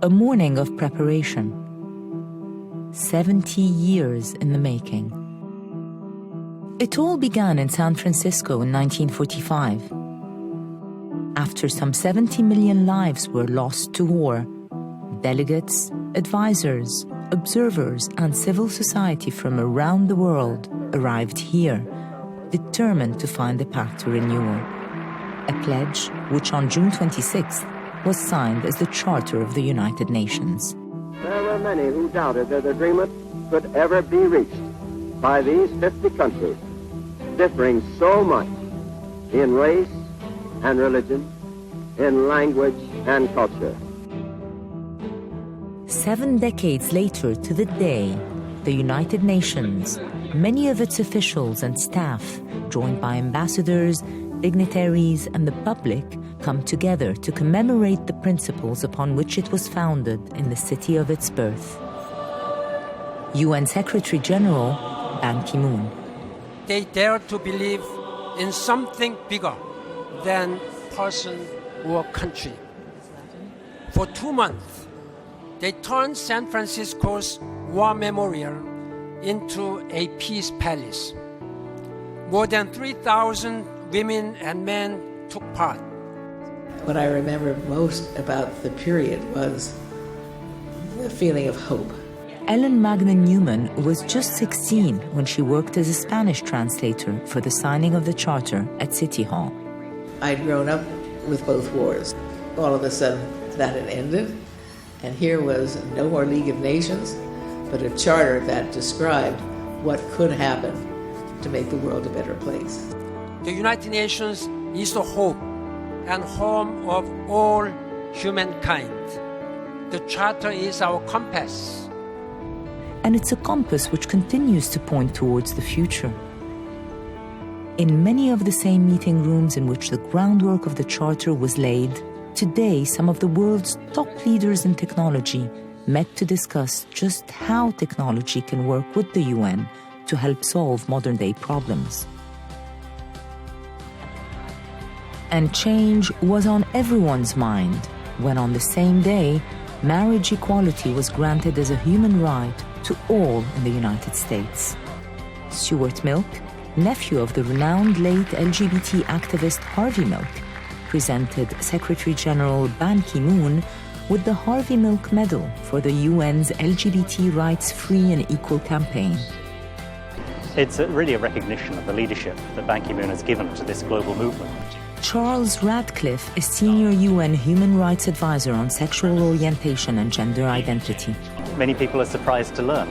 a morning of preparation. 70 years in the making. It all began in San Francisco in 1945. After some 70 million lives were lost to war, delegates, advisors, observers, and civil society from around the world arrived here, determined to find a path to renewal. A pledge which on June 26th was signed as the Charter of the United Nations. There were many who doubted that agreement could ever be reached by these 50 countries, differing so much in race and religion, in language and culture. 7 decades later to the day, the United Nations, many of its officials and staff, joined by ambassadors, dignitaries, and the public, come together to commemorate the principles upon which it was founded in the city of its birth. UN Secretary General Ban Ki-moon. They dare to believe in something bigger than person or country. For 2 months, they turned San Francisco's war memorial into a peace palace. More than 3,000 women and men took part. What I remember most about the period was the feeling of hope. Ellen Magna Newman was just 16 when she worked as a Spanish translator for the signing of the Charter at City Hall. I'd grown up with both wars. All of a sudden, that had ended, and here was no more League of Nations, but a charter that described what could happen to make the world a better place. The United Nations is the hope and home of all humankind. The Charter is our compass. And it's a compass which continues to point towards the future. In many of the same meeting rooms in which the groundwork of the Charter was laid, today some of the world's top leaders in technology met to discuss just how technology can work with the UN to help solve modern-day problems. And change was on everyone's mind when on the same day, marriage equality was granted as a human right to all in the United States. Stuart Milk, nephew of the renowned late LGBT activist Harvey Milk, presented Secretary General Ban Ki-moon with the Harvey Milk Medal for the UN's LGBT rights free and equal campaign. It's really a recognition of the leadership that Ban Ki-moon has given to this global movement. Charles Radcliffe is Senior UN Human Rights Advisor on Sexual Orientation and Gender Identity. Many people are surprised to learn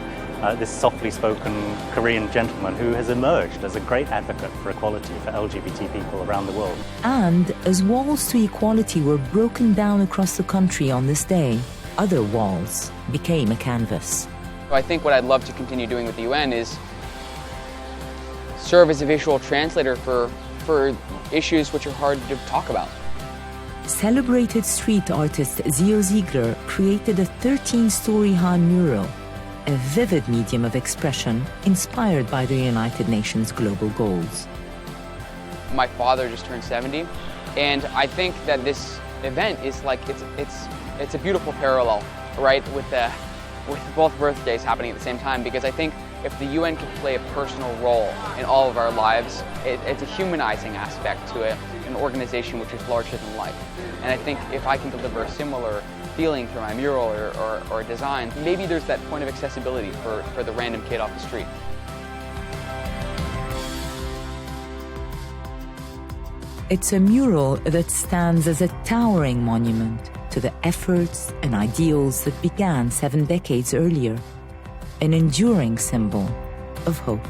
this softly spoken Korean gentleman who has emerged as a great advocate for equality for LGBT people around the world. And as walls to equality were broken down across the country on this day, other walls became a canvas. I think what I'd love to continue doing with the UN is serve as a visual translator for issues which are hard to talk about. Celebrated street artist Zio Ziegler created a 13-story high mural, a vivid medium of expression inspired by the United Nations global goals. My father just turned 70, and I think that this event is like it's a beautiful parallel, right, with both birthdays happening at the same time, because I think if the UN could play a personal role in all of our lives, it's a humanizing aspect to an organization which is larger than life. And I think if I can deliver a similar feeling through my mural or a design, maybe there's that point of accessibility for the random kid off the street. It's a mural that stands as a towering monument to the efforts and ideals that began 7 decades earlier, an enduring symbol of hope.